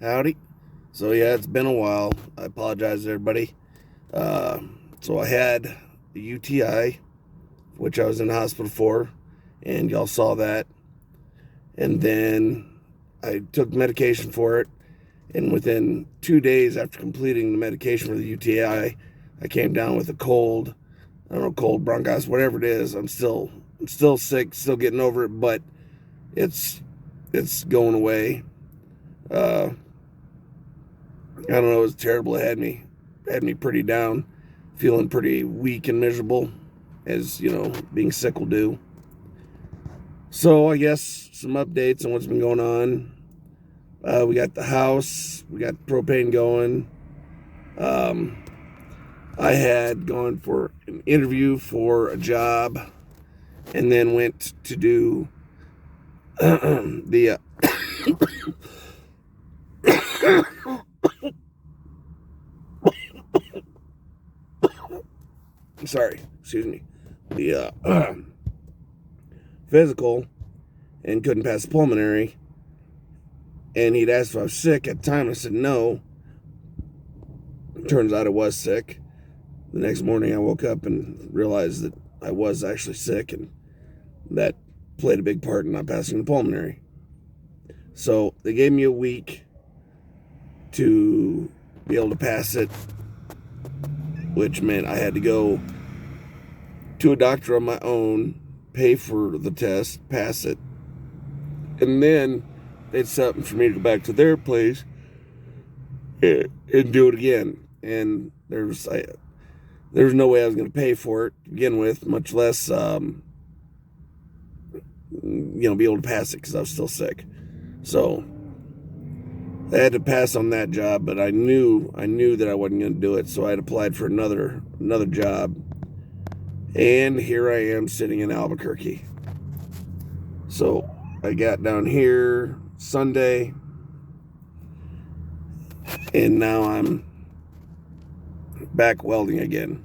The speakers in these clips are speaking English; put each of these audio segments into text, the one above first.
Howdy. So yeah, it's been a while. I apologize, everybody. So I had a UTI, which I was in the hospital for, and y'all saw that. And then I took medication for it, and within 2 days after completing the medication for the UTI, I came down with a cold. I don't know, cold bronchitis, whatever it is. I'm still sick, still getting over it, but it's going away. Uh, I don't know, it was terrible. It had me pretty down, feeling pretty weak and miserable, as being sick will do. So I guess some updates on what's been going on. We got the house, we got propane going. Um, I had gone for an interview for a job, and then went to do the sorry, excuse me, the physical, and couldn't pass the pulmonary. And he'd asked if I was sick. At the time, I said no. Turns out I was sick. The next morning, I woke up and realized that I was actually sick, and that played a big part in not passing the pulmonary. So they gave me a week to be able to pass it, which meant I had to go to a doctor on my own, pay for the test, pass it, and then they'd set up for me to go back to their place and do it again. And there's no way I was going to pay for it to begin with, much less be able to pass it because I was still sick. So I had to pass on that job, but I knew that I wasn't going to do it, so I had applied for another job. And here I am sitting in Albuquerque. So I got down here Sunday, and now I'm back welding again.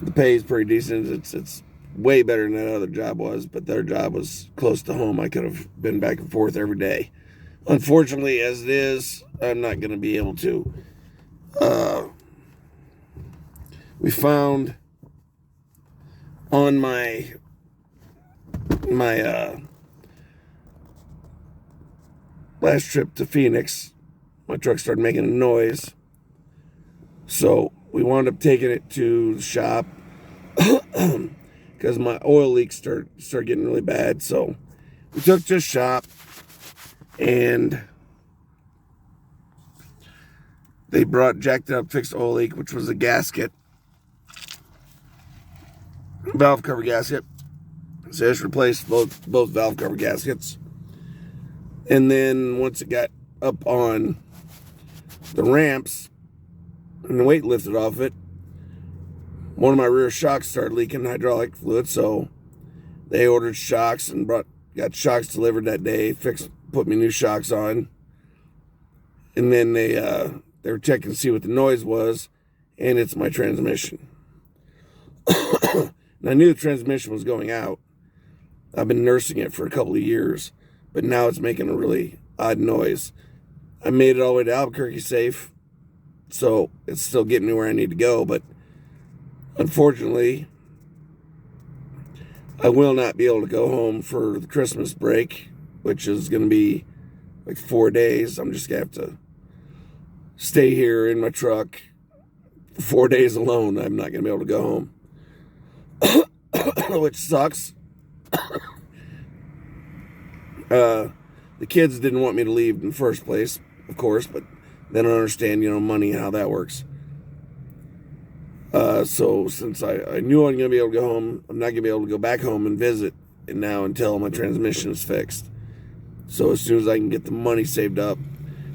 The pay is pretty decent. It's way better than that other job was, but their job was close to home. I could have been back and forth every day. Unfortunately, as it is, I'm not going to be able to. We found on my last trip to Phoenix, my truck started making a noise. So we wound up taking it to the shop because my oil leaks started getting really bad. So we took it to the shop, and they jacked it up, fixed the oil leak, which was a gasket, valve cover gasket. So I just replaced both valve cover gaskets. And then once it got up on the ramps and the weight lifted off it, one of my rear shocks started leaking hydraulic fluid. So they ordered shocks and got shocks delivered that day, put me new shocks on. And then they were checking to see what the noise was, and it's my transmission. And I knew the transmission was going out. I've been nursing it for a couple of years, but now it's making a really odd noise. I made it all the way to Albuquerque safe, so it's still getting me where I need to go, but unfortunately, I will not be able to go home for the Christmas break, which is going to be like 4 days. I'm just going to have to stay here in my truck for 4 days alone. I'm not going to be able to go home, which sucks. The kids didn't want me to leave in the first place, of course, but they don't understand, money and how that works. So since I knew I wasn't going to be able to go home, I'm not going to be able to go back home and visit and now until my transmission is fixed. So as soon as I can get the money saved up,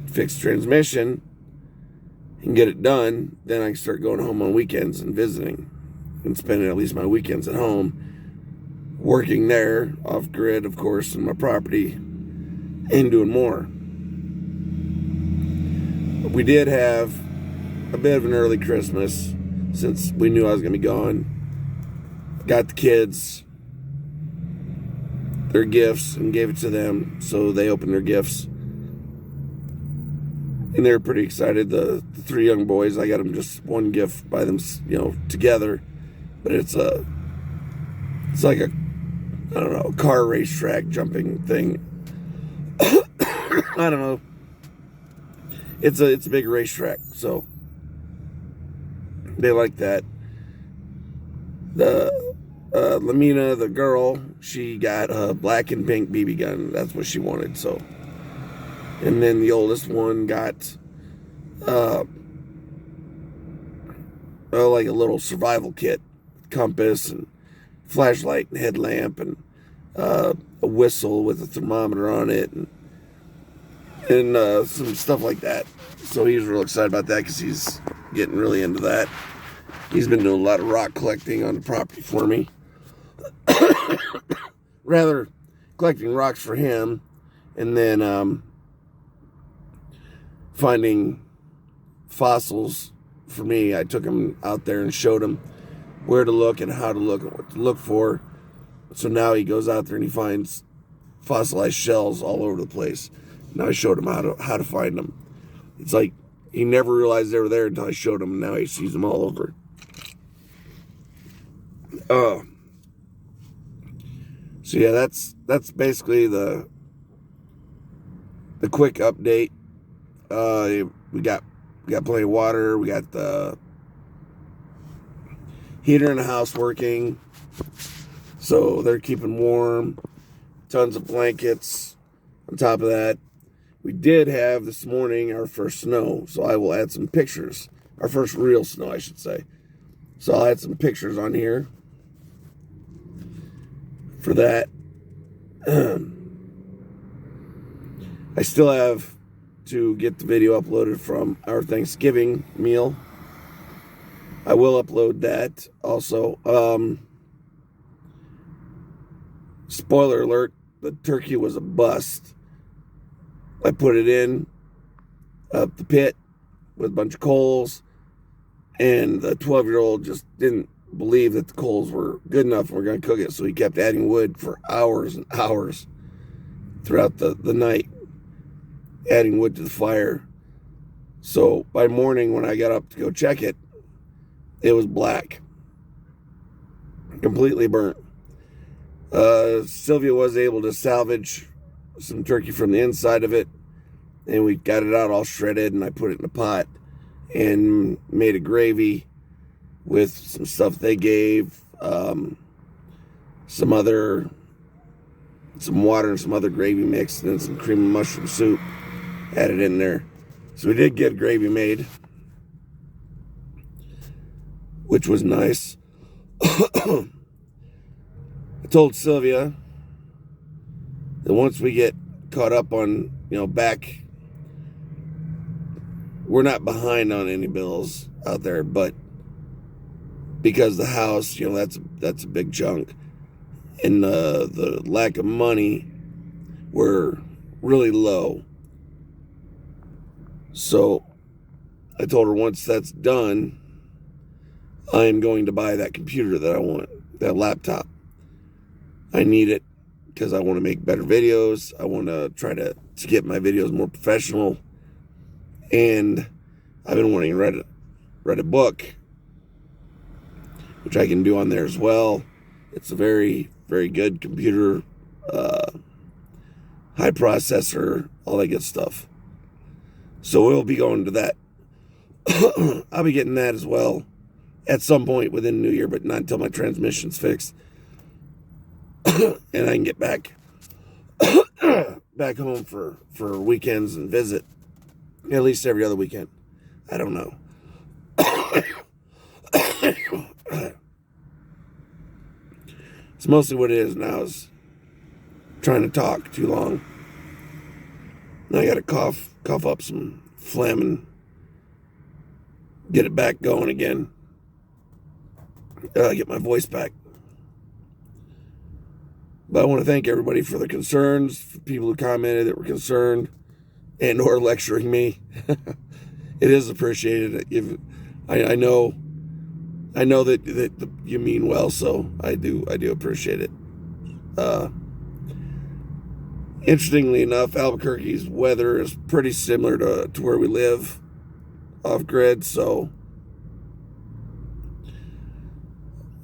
fix the transmission, and get it done, then I can start going home on weekends and visiting and spending at least my weekends at home, working there, off-grid, of course, in my property, and doing more. We did have a bit of an early Christmas since we knew I was going to be gone. Got the kids their gifts and gave it to them, so they opened their gifts. and they're pretty excited. The three young boys, I got them just one gift by them, together, but it's like a, I don't know, car racetrack jumping thing. I don't know. It's a big racetrack, so they like that. The Lamina, the girl, she got a black and pink BB gun. That's what she wanted. So, and then the oldest one got like a little survival kit, compass and flashlight and headlamp and a whistle with a thermometer on it and some stuff like that. So he's real excited about that because he's getting really into that. He's been doing a lot of rock collecting on the property for me. Rather, collecting rocks for him and then finding fossils for me. I took him out there and showed him where to look and how to look and what to look for. So now he goes out there and he finds fossilized shells all over the place. Now I showed him how to find them. It's like he never realized they were there until I showed him, and now he sees them all over. So yeah, that's basically the quick update. We got plenty of water. We got the heater in the house working, so they're keeping warm. Tons of blankets. On top of that, we did have this morning our first snow, so I will add some pictures. Our first real snow, I should say. So I'll add some pictures on here for that. I still have to get the video uploaded from our Thanksgiving meal. I will upload that also. Spoiler alert, the turkey was a bust. I put it in up the pit with a bunch of coals, and the 12-year-old just didn't believe that the coals were good enough and we're going to cook it, so he kept adding wood for hours and hours throughout the night, adding wood to the fire. So by morning when I got up to go check it, it was black, completely burnt. Sylvia was able to salvage some turkey from the inside of it, and we got it out all shredded, and I put it in a pot and made a gravy with some stuff they gave, some water and some other gravy mix, and then some cream and mushroom soup added in there. So we did get gravy made, which was nice. I told Sylvia that once we get caught up on, back, we're not behind on any bills out there, but because the house, that's a big chunk, and the lack of money, we're really low. So I told her once that's done, I am going to buy that computer that I want, that laptop. I need it because I want to make better videos. I want to try to get my videos more professional. And I've been wanting to write a book, which I can do on there as well. It's a very, very good computer, high processor, all that good stuff. So we'll be going to that. I'll be getting that as well at some point within the new year, but not until my transmission's fixed. And I can get back home for weekends and visit at least every other weekend. I don't know. It's mostly what it is now, is trying to talk too long. Now I got to cough up some phlegm and get it back going again. Get my voice back. But I want to thank everybody for their concerns, for people who commented that were concerned and or lecturing me. It is appreciated. I know that you mean well, so I do appreciate it. Interestingly enough, Albuquerque's weather is pretty similar to where we live off grid, so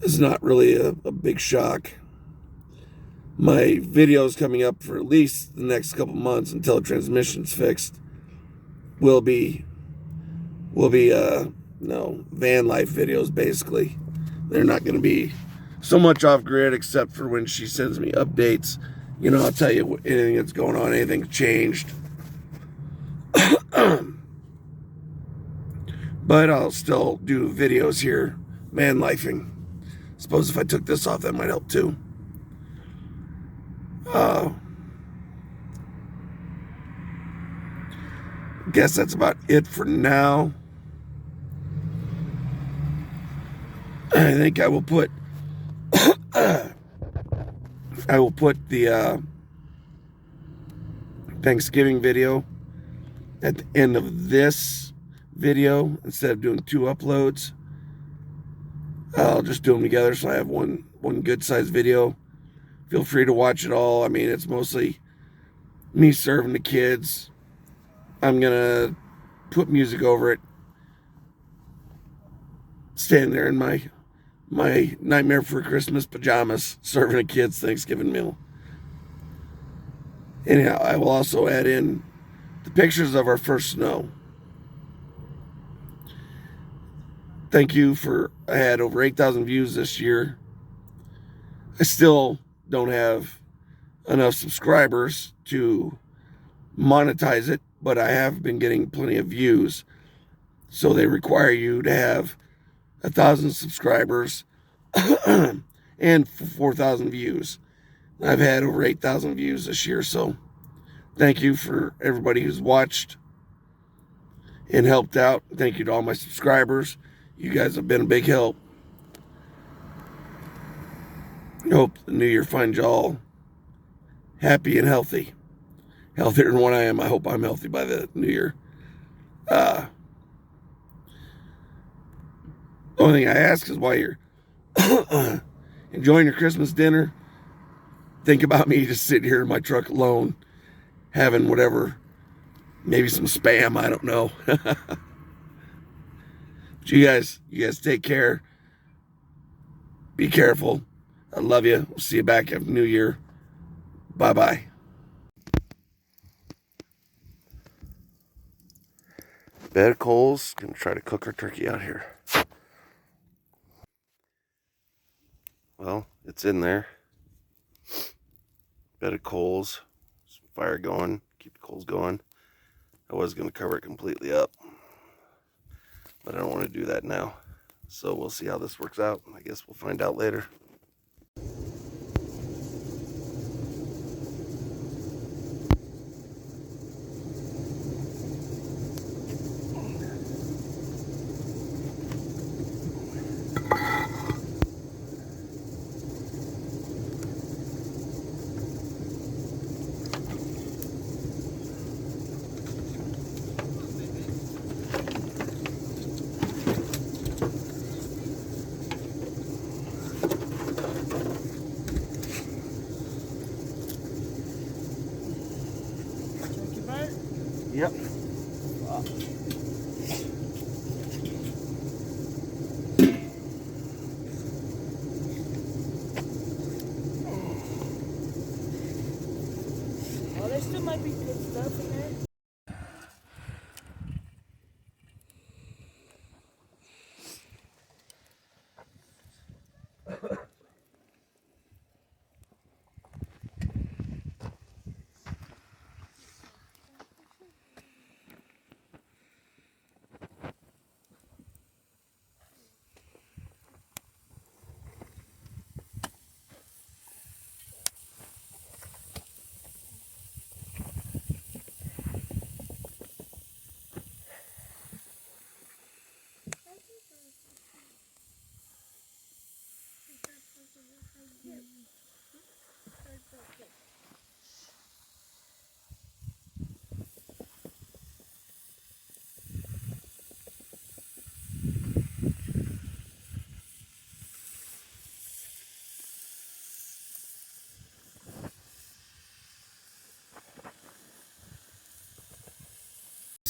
it's not really a big shock. My videos coming up for at least the next couple months until the transmission's fixed will be van life videos. Basically, they're not going to be so much off grid, except for when she sends me updates. I'll tell you anything that's going on, anything changed. But I'll still do videos here, van lifing. Suppose if I took this off, that might help too. Guess that's about it for now. I think I will put the Thanksgiving video at the end of this video instead of doing 2 uploads. I'll just do them together so I have one good sized video. Feel free to watch it all. I mean, it's mostly me serving the kids. I'm gonna put music over it. Standing there in my Nightmare for Christmas pajamas, serving a kid's Thanksgiving meal. Anyhow, I will also add in the pictures of our first snow. Thank you I had over 8,000 views this year. I still don't have enough subscribers to monetize it, but I have been getting plenty of views. So they require you to have 1,000 subscribers and 4,000 views. I've had over 8,000 views this year, so thank you for everybody who's watched and helped out. Thank you to all my subscribers. You guys have been a big help. I hope the new year finds you all happy and healthy. Healthier than what I am. I hope I'm healthy by the new year. The only thing I ask is while you're enjoying your Christmas dinner, think about me just sitting here in my truck alone, having whatever, maybe some spam, I don't know. But you guys take care. Be careful. I love you. We'll see you back after New Year. Bye-bye. Bed of coals. Gonna try to cook our turkey out here. Well, it's in there. Bed of coals. Some fire going. Keep the coals going. I was gonna cover it completely up, but I don't want to do that now. So we'll see how this works out. I guess we'll find out later. Yep. Oh, there still might be good stuff in there.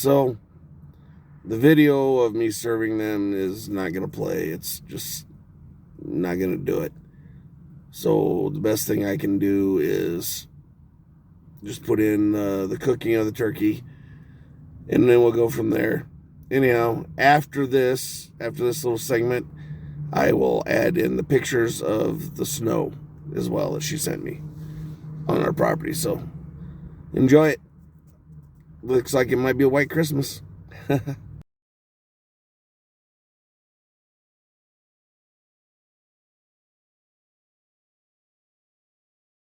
So the video of me serving them is not going to play. It's just not going to do it. So the best thing I can do is just put in the cooking of the turkey, and then we'll go from there. Anyhow, after this little segment, I will add in the pictures of the snow as well that she sent me on our property. So enjoy it. Looks like it might be a white Christmas.